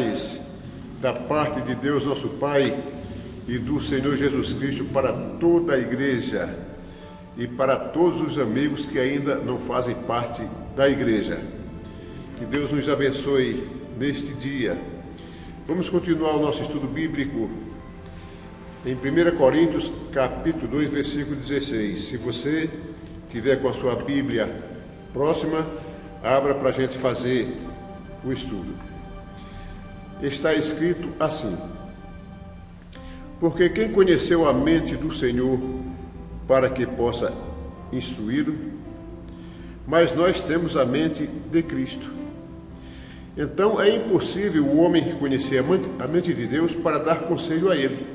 paz da parte de Deus, nosso Pai, e do Senhor Jesus Cristo para toda a igreja e para todos os amigos que ainda não fazem parte da igreja. Que Deus nos abençoe neste dia. Vamos continuar o nosso estudo bíblico em 1 Coríntios, capítulo 2, versículo 16. Se você tiver com a sua Bíblia próxima, abra para a gente fazer o estudo. Está escrito assim: porque quem conheceu a mente do Senhor para que possa instruí-lo? Mas nós temos a mente de Cristo. Então é impossível o homem conhecer a mente de Deus para dar conselho a ele,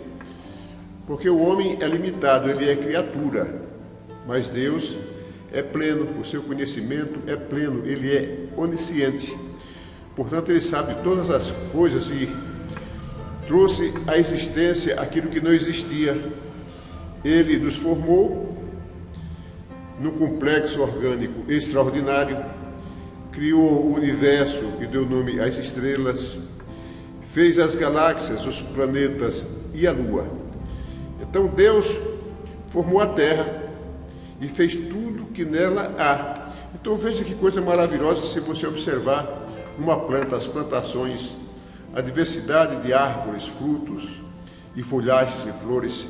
porque o homem é limitado, ele é criatura, mas Deus é pleno, o seu conhecimento é pleno, ele é onisciente. Portanto, ele sabe todas as coisas e trouxe à existência aquilo que não existia. Ele nos formou num complexo orgânico extraordinário, criou o universo e deu nome às estrelas, fez as galáxias, os planetas e a Lua. Então Deus formou a Terra e fez tudo que nela há. Então veja que coisa maravilhosa se você observar uma planta, as plantações, a diversidade de árvores, frutos e folhagens e flores.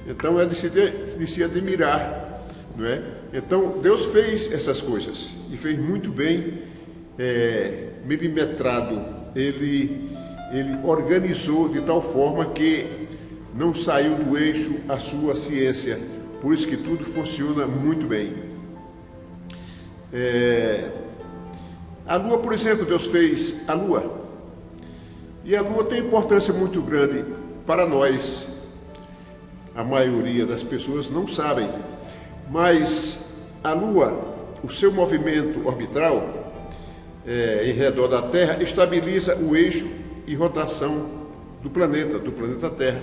Então é de se admirar, não é? Então Deus fez essas coisas e fez muito bem, milimetrado. Ele organizou de tal forma que não saiu do eixo a sua ciência, por isso que tudo funciona muito bem. A Lua, por exemplo, Deus fez a Lua, e a Lua tem importância muito grande para nós. A maioria das pessoas não sabem, mas a Lua, o seu movimento orbital em redor da Terra, estabiliza o eixo e rotação do planeta Terra.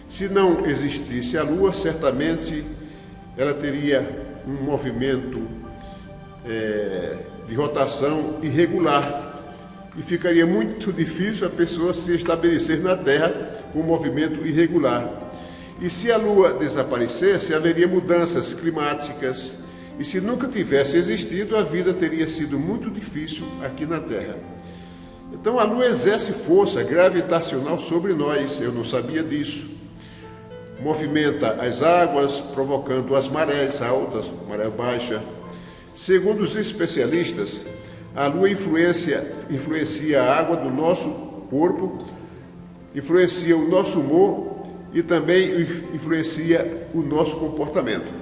Se não existisse a Lua, certamente ela teria um movimento de rotação irregular e ficaria muito difícil a pessoa se estabelecer na Terra com um movimento irregular. E se a Lua desaparecesse, haveria mudanças climáticas, e se nunca tivesse existido, a vida teria sido muito difícil aqui na Terra. Então a Lua exerce força gravitacional sobre nós, eu não sabia disso. Movimenta as águas, provocando as marés altas, maré baixa. Segundo os especialistas, a Lua influencia a água do nosso corpo, influencia o nosso humor e também influencia o nosso comportamento.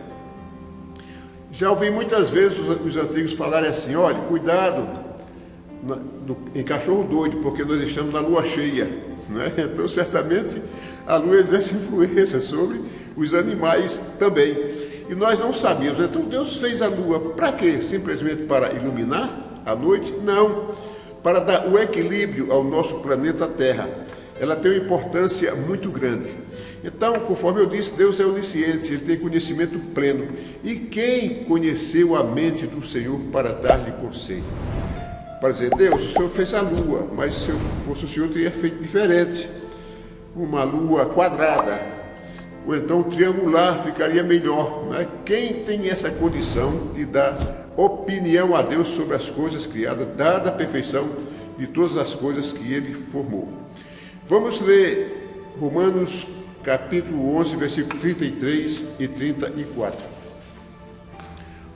Já ouvi muitas vezes os antigos falarem assim: olha, cuidado em cachorro doido, porque nós estamos na lua cheia, né? Então certamente a lua exerce influência sobre os animais também, e nós não sabíamos. Então Deus fez a lua para quê? Simplesmente para iluminar a noite? Não, para dar o equilíbrio ao nosso planeta Terra. Ela tem uma importância muito grande. Então, conforme eu disse, Deus é onisciente, Ele tem conhecimento pleno. E quem conheceu a mente do Senhor para dar-lhe conselho? Para dizer: Deus, o Senhor fez a lua, mas se eu fosse o Senhor, eu teria feito diferente. Uma lua quadrada, ou então triangular, ficaria melhor. Né? Quem tem essa condição de dar opinião a Deus sobre as coisas criadas, dada a perfeição de todas as coisas que Ele formou? Vamos ler Romanos capítulo 11, versículo 33 e 34.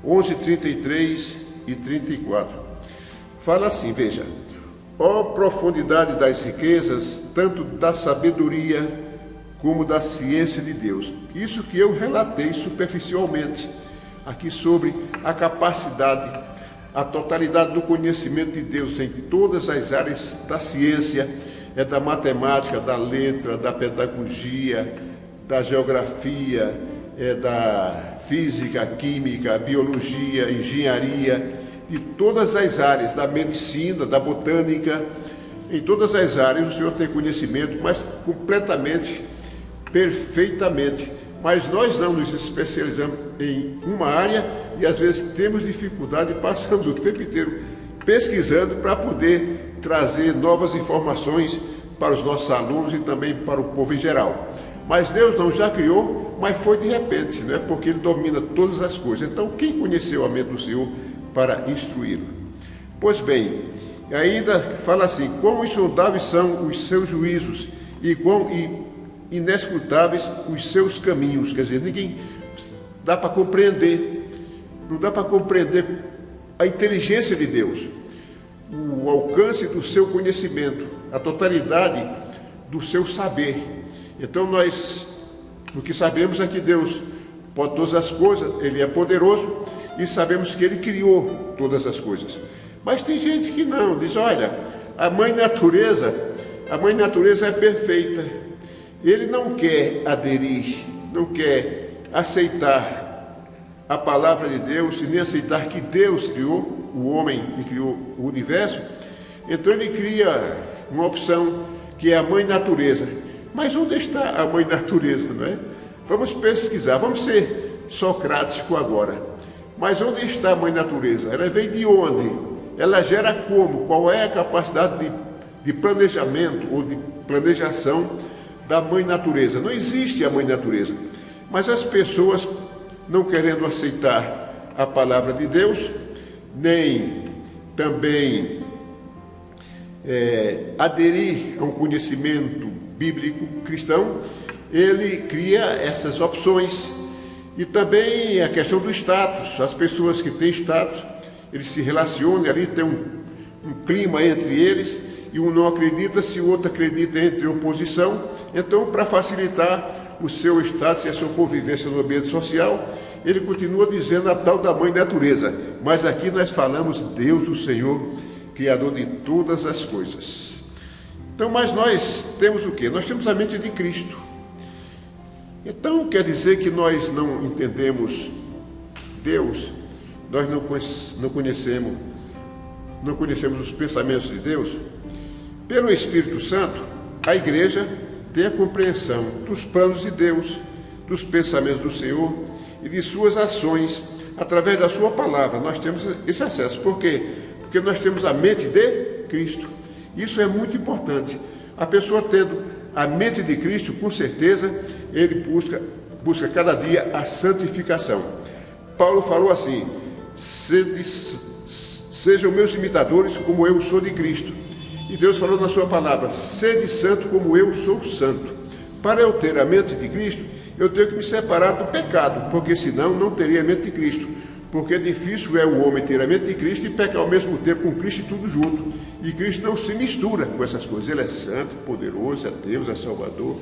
11, 33 e 34. Fala assim, veja: ó profundidade das riquezas, tanto da sabedoria como da ciência de Deus. Isso que eu relatei superficialmente aqui sobre a capacidade, a totalidade do conhecimento de Deus em todas as áreas da ciência, da matemática, da letra, da pedagogia, da geografia, da física, química, biologia, engenharia, de todas as áreas, da medicina, da botânica. Em todas as áreas o Senhor tem conhecimento, mas completamente, perfeitamente. Mas nós não nos especializamos em uma área e às vezes temos dificuldade e passamos o tempo inteiro pesquisando para poder trazer novas informações para os nossos alunos e também para o povo em geral. Mas Deus não já criou, mas foi de repente, né? Porque Ele domina todas as coisas. Então, quem conheceu a mente do Senhor para instruí-lo? Pois bem, ainda fala assim: quão insondáveis são os seus juízos e quão inescrutáveis os seus caminhos. Quer dizer, ninguém dá para compreender, não dá para compreender a inteligência de Deus, o alcance do seu conhecimento, a totalidade do seu saber. Então nós, o que sabemos é que Deus pode todas as coisas, Ele é poderoso e sabemos que Ele criou todas as coisas. Mas tem gente que não, diz: olha, a mãe natureza é perfeita. Ele não quer aderir, não quer aceitar a palavra de Deus, e nem aceitar que Deus criou o homem e criou o universo. Então ele cria uma opção que é a mãe natureza. Mas onde está a mãe natureza, não é? Vamos pesquisar, vamos ser socrático agora. Mas onde está a mãe natureza? Ela vem de onde? Ela gera como? Qual é a capacidade de planejamento ou de planejação da mãe natureza? Não existe a mãe natureza. Mas as pessoas, não querendo aceitar a palavra de Deus, nem também aderir a um conhecimento bíblico cristão, ele cria essas opções. E também a questão do status. As pessoas que têm status, eles se relacionam, ali tem um clima entre eles, e um não acredita se o outro acredita, entre oposição. Então, para facilitar o seu status e a sua convivência no ambiente social, ele continua dizendo a tal da mãe natureza. Mas aqui nós falamos Deus, o Senhor, Criador de todas as coisas. Então, mas nós temos o quê? Nós temos a mente de Cristo. Então, quer dizer que nós não entendemos Deus, nós não conhecemos os pensamentos de Deus? Pelo Espírito Santo, a igreja tem a compreensão dos planos de Deus, dos pensamentos do Senhor e de suas ações através da sua palavra. Nós temos esse acesso. Por quê? Porque nós temos a mente de Cristo. Isso é muito importante. A pessoa tendo a mente de Cristo, com certeza, ele busca cada dia a santificação. Paulo falou assim: sejam meus imitadores como eu sou de Cristo. E Deus falou na sua palavra: sede santo como eu sou santo. Para eu ter a mente de Cristo, eu tenho que me separar do pecado, porque senão não teria a mente de Cristo. Porque difícil é o homem ter a mente de Cristo e pecar ao mesmo tempo com Cristo e tudo junto. E Cristo não se mistura com essas coisas. Ele é santo, poderoso, é Deus, é Salvador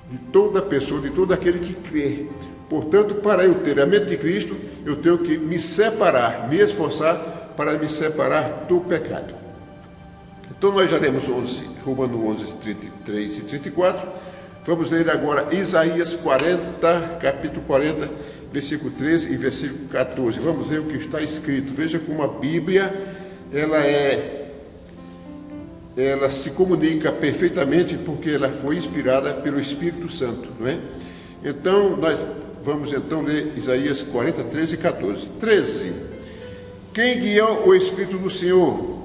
de toda pessoa, de todo aquele que crê. Portanto, para eu ter a mente de Cristo, eu tenho que me separar, me esforçar para me separar do pecado. Então nós já lemos Romanos 11, 33 e 34. Vamos ler agora Isaías 40, capítulo 40, versículo 13 e versículo 14. Vamos ver o que está escrito. Veja como a Bíblia, ela se comunica perfeitamente, porque ela foi inspirada pelo Espírito Santo, não é? Então, nós vamos ler Isaías 40, 13 e 14. 13. Quem guiou o Espírito do Senhor?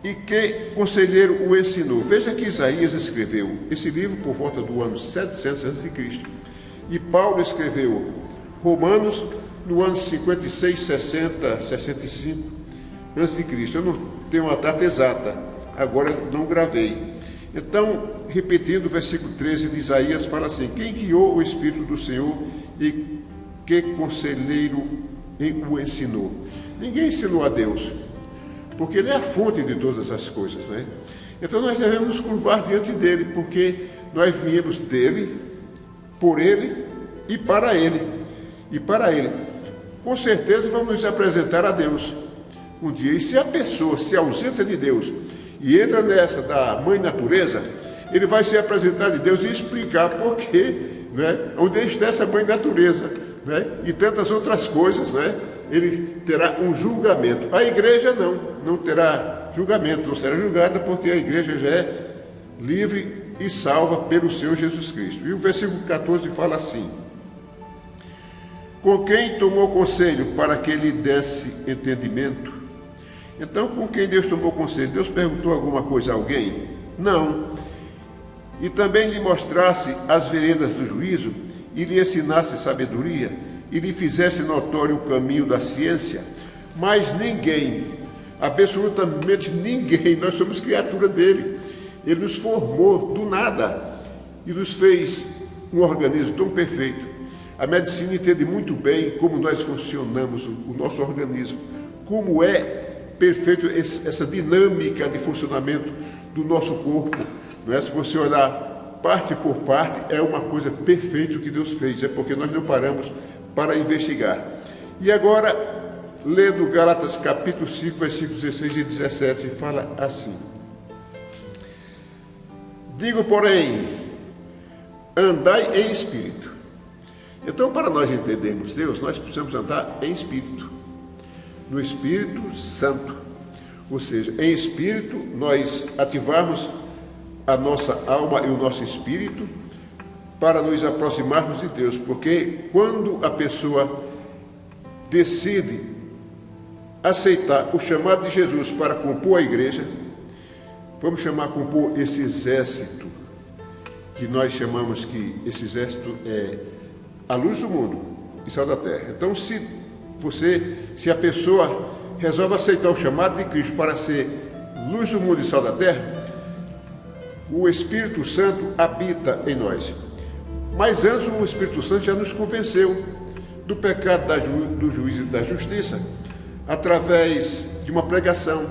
E que conselheiro o ensinou? Veja que Isaías escreveu esse livro por volta do ano 700 a.C. E Paulo escreveu Romanos no ano 56, 60, 65 a.C. Eu não tenho uma data exata, agora não gravei. Então, repetindo o versículo 13 de Isaías, fala assim: quem guiou o Espírito do Senhor e que conselheiro o ensinou? Ninguém ensinou a Deus, porque Ele é a fonte de todas as coisas, não é? Então nós devemos nos curvar diante dEle, porque nós viemos dEle, por Ele e para Ele. E para Ele. Com certeza vamos nos apresentar a Deus um dia. E se a pessoa se ausenta de Deus e entra nessa da mãe natureza, ele vai se apresentar de Deus e explicar por quê, né? Onde está essa mãe natureza, né? E tantas outras coisas, né? Ele terá um julgamento. A igreja não terá julgamento, não será julgada, porque a igreja já é livre e salva pelo Senhor Jesus Cristo. E o versículo 14 fala assim: com quem tomou conselho para que lhe desse entendimento, Então, com quem Deus tomou conselho? Deus perguntou alguma coisa a alguém? Não. E também lhe mostrasse as veredas do juízo, e lhe ensinasse sabedoria, e lhe fizesse notório o caminho da ciência. Mas ninguém, absolutamente ninguém, nós somos criatura dele. Ele nos formou do nada e nos fez um organismo tão perfeito. A medicina entende muito bem como nós funcionamos, o nosso organismo, como é perfeito essa dinâmica de funcionamento do nosso corpo. Não é? Se você olhar parte por parte, é uma coisa perfeita que Deus fez, é porque nós não paramos para investigar. E agora, lendo Gálatas capítulo 5, versículos 16 e 17, fala assim: digo, porém, andai em espírito. Então, para nós entendermos Deus, nós precisamos andar em espírito, no Espírito Santo. Ou seja, em espírito, nós ativarmos a nossa alma e o nosso espírito para nos aproximarmos de Deus, porque quando a pessoa decide aceitar o chamado de Jesus para compor a igreja, vamos chamar compor esse exército, que nós chamamos que esse exército é a luz do mundo e sal da terra. Então, se a pessoa resolve aceitar o chamado de Cristo para ser luz do mundo e sal da terra, o Espírito Santo habita em nós. Mas antes o Espírito Santo já nos convenceu do pecado, do juízo e da justiça, através de uma pregação.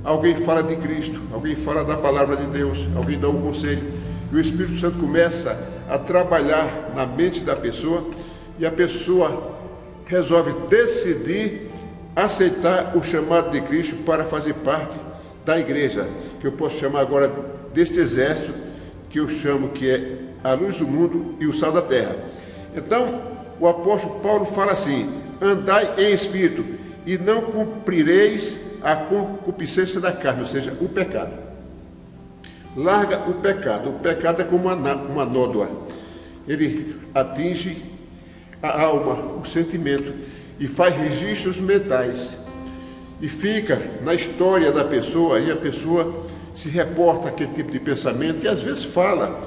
Alguém fala de Cristo, alguém fala da palavra de Deus, alguém dá um conselho, e o Espírito Santo começa a trabalhar na mente da pessoa, e a pessoa resolve decidir aceitar o chamado de Cristo para fazer parte da igreja, que eu posso chamar agora deste exército, que eu chamo que é a luz do mundo e o sal da terra. Então, o apóstolo Paulo fala assim: andai em espírito, e não cumprireis a concupiscência da carne, ou seja, o pecado. Larga o pecado. O pecado é como uma nódoa. Ele atinge a alma, o sentimento, e faz registros mentais. E fica na história da pessoa, e a pessoa se reporta aquele tipo de pensamento e às vezes fala,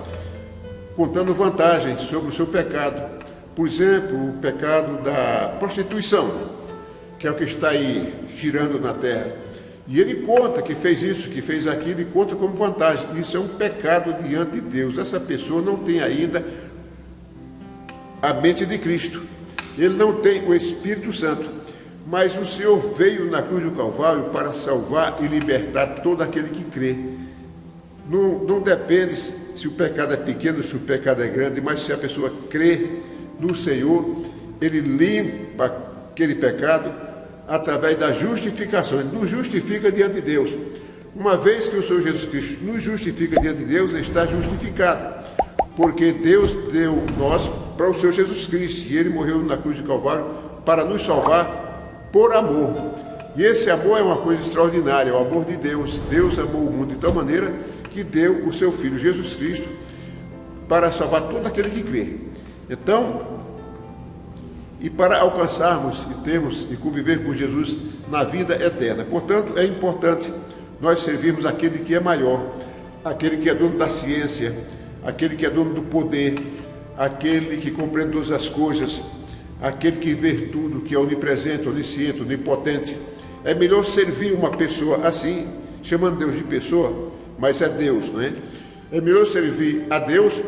contando vantagens sobre o seu pecado. Por exemplo, o pecado da prostituição, que é o que está aí girando na terra. E ele conta que fez isso, que fez aquilo, e conta como vantagem. Isso é um pecado diante de Deus. Essa pessoa não tem ainda a mente de Cristo. Ele não tem o Espírito Santo. Mas o Senhor veio na cruz do Calvário para salvar e libertar todo aquele que crê. Não depende se o pecado é pequeno, se o pecado é grande, mas se a pessoa crê no Senhor, Ele limpa aquele pecado através da justificação. Ele nos justifica diante de Deus. Uma vez que o Senhor Jesus Cristo nos justifica diante de Deus, está justificado. Porque Deus deu nós para o Senhor Jesus Cristo, e Ele morreu na cruz do Calvário para nos salvar por amor. E esse amor é uma coisa extraordinária, é o amor de Deus. Deus amou o mundo de tal maneira que deu o seu Filho Jesus Cristo para salvar todo aquele que crê. Então, e para alcançarmos e termos e conviver com Jesus na vida eterna. Portanto, é importante nós servirmos aquele que é maior, aquele que é dono da ciência, aquele que é dono do poder, aquele que compreende todas as coisas, aquele que vê tudo, que é onipresente, onisciente, onipotente. É melhor servir uma pessoa assim, chamando Deus de pessoa, mas é Deus, não é? É melhor servir a Deus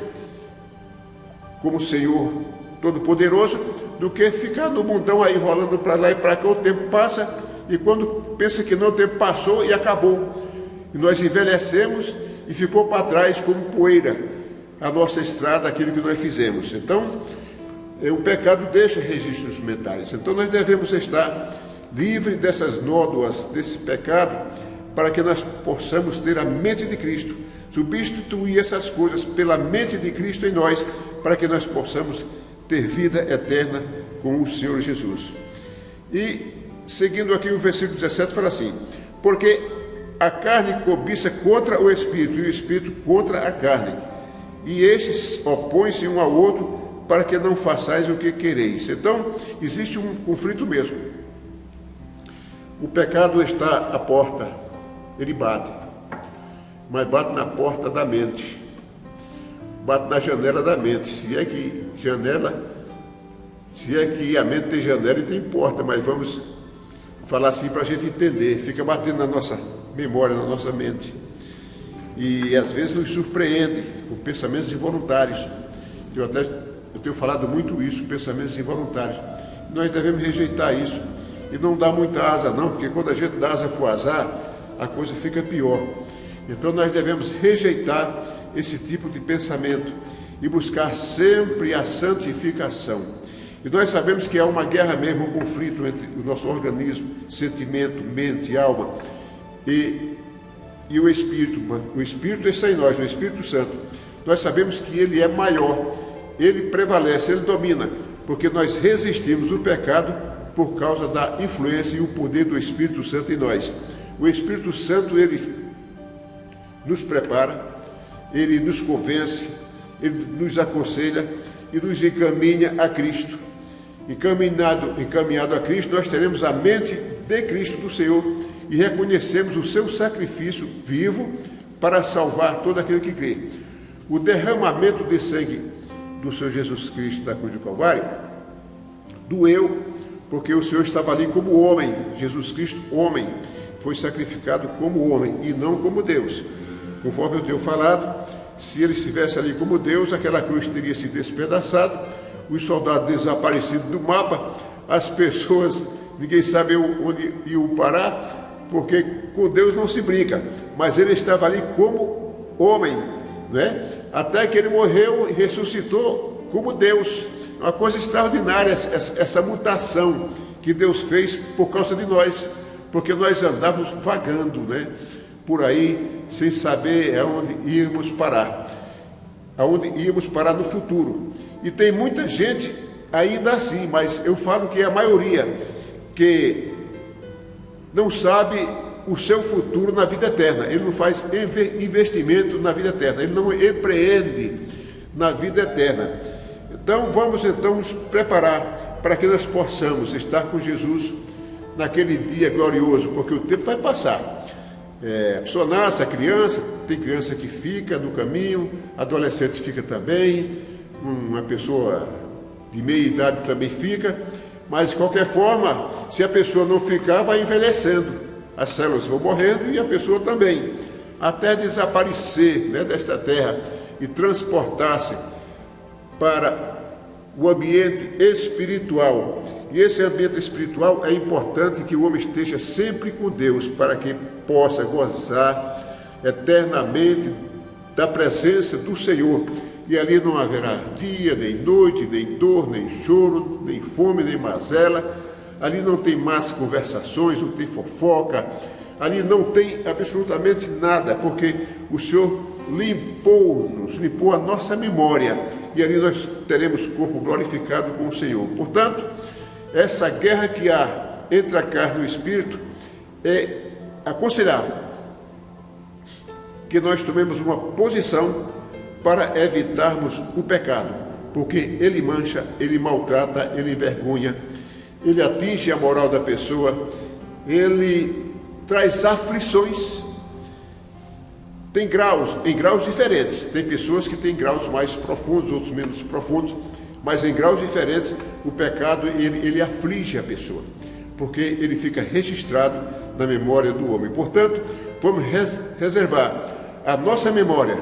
como Senhor Todo-Poderoso do que ficar no mundão aí rolando para lá e para cá. O tempo passa e quando pensa que não, o tempo passou e acabou. E nós envelhecemos e ficou para trás como poeira a nossa estrada, aquilo que nós fizemos. Então, o pecado deixa registros mentais. Então nós devemos estar livres dessas nódoas, desse pecado, para que nós possamos ter a mente de Cristo, substituir essas coisas pela mente de Cristo em nós, para que nós possamos ter vida eterna com o Senhor Jesus. E seguindo aqui o versículo 17 fala assim: porque a carne cobiça contra o Espírito, e o Espírito contra a carne, e estes opõem-se um ao outro, para que não façais o que quereis. Então, existe um conflito mesmo. O pecado está à porta, ele bate, mas bate na porta da mente, bate na janela da mente. Se é que a mente tem janela e tem porta, mas vamos falar assim para a gente entender. Fica batendo na nossa memória, na nossa mente, e às vezes nos surpreende com pensamentos involuntários. Eu tenho falado muito isso, pensamentos involuntários. Nós devemos rejeitar isso e não dar muita asa não, porque quando a gente dá asa para o azar, a coisa fica pior. Então nós devemos rejeitar esse tipo de pensamento e buscar sempre a santificação. E nós sabemos que há uma guerra mesmo, um conflito entre o nosso organismo, sentimento, mente, alma e o Espírito. O Espírito está em nós, o Espírito Santo. Nós sabemos que ele é maior, ele prevalece, ele domina, porque nós resistimos o pecado por causa da influência e o poder do Espírito Santo em nós. O Espírito Santo, ele nos prepara, ele nos convence, ele nos aconselha e nos encaminha a Cristo. Encaminhado a Cristo, nós teremos a mente de Cristo, do Senhor, e reconhecemos o seu sacrifício vivo para salvar todo aquele que crê. O derramamento de sangue do Senhor Jesus Cristo da cruz do Calvário doeu, porque o Senhor estava ali como homem. Jesus Cristo, homem, foi sacrificado como homem e não como Deus. Conforme eu tenho falado, se ele estivesse ali como Deus, aquela cruz teria se despedaçado, os soldados desaparecidos do mapa, as pessoas, ninguém sabe onde iam parar, porque com Deus não se brinca. Mas ele estava ali como homem, né? Até que ele morreu e ressuscitou como Deus. Uma coisa extraordinária essa mutação que Deus fez por causa de nós, porque nós andávamos vagando, né, por aí sem saber aonde íamos parar no futuro. E tem muita gente ainda assim, mas eu falo que é a maioria que não sabe o seu futuro na vida eterna. Ele não faz investimento na vida eterna, ele não empreende na vida eterna. Então vamos nos preparar para que nós possamos estar com Jesus naquele dia glorioso, porque o tempo vai passar. A pessoa nasce, a criança, tem criança que fica no caminho, adolescente fica também, uma pessoa de meia idade também fica, mas de qualquer forma, se a pessoa não ficar, vai envelhecendo, as células vão morrendo e a pessoa também, até desaparecer, né, desta terra e transportar-se para o ambiente espiritual. E esse ambiente espiritual é importante que o homem esteja sempre com Deus, para que possa gozar eternamente da presença do Senhor. E ali não haverá dia, nem noite, nem dor, nem choro, nem fome, nem mazela. Ali não tem más conversações, não tem fofoca. Ali não tem absolutamente nada, porque o Senhor limpou a nossa memória. E ali nós teremos corpo glorificado com o Senhor. Portanto, essa guerra que há entre a carne e o espírito é aconselhável que nós tomemos uma posição para evitarmos o pecado, porque ele mancha, ele maltrata, ele envergonha, ele atinge a moral da pessoa, ele traz aflições. Tem graus, em graus diferentes. Tem pessoas que têm graus mais profundos, outros menos profundos, mas em graus diferentes o pecado ele aflige a pessoa, porque ele fica registrado na memória do homem. Portanto, vamos reservar a nossa memória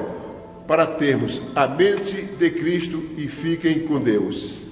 para termos a mente de Cristo e fiquem com Deus.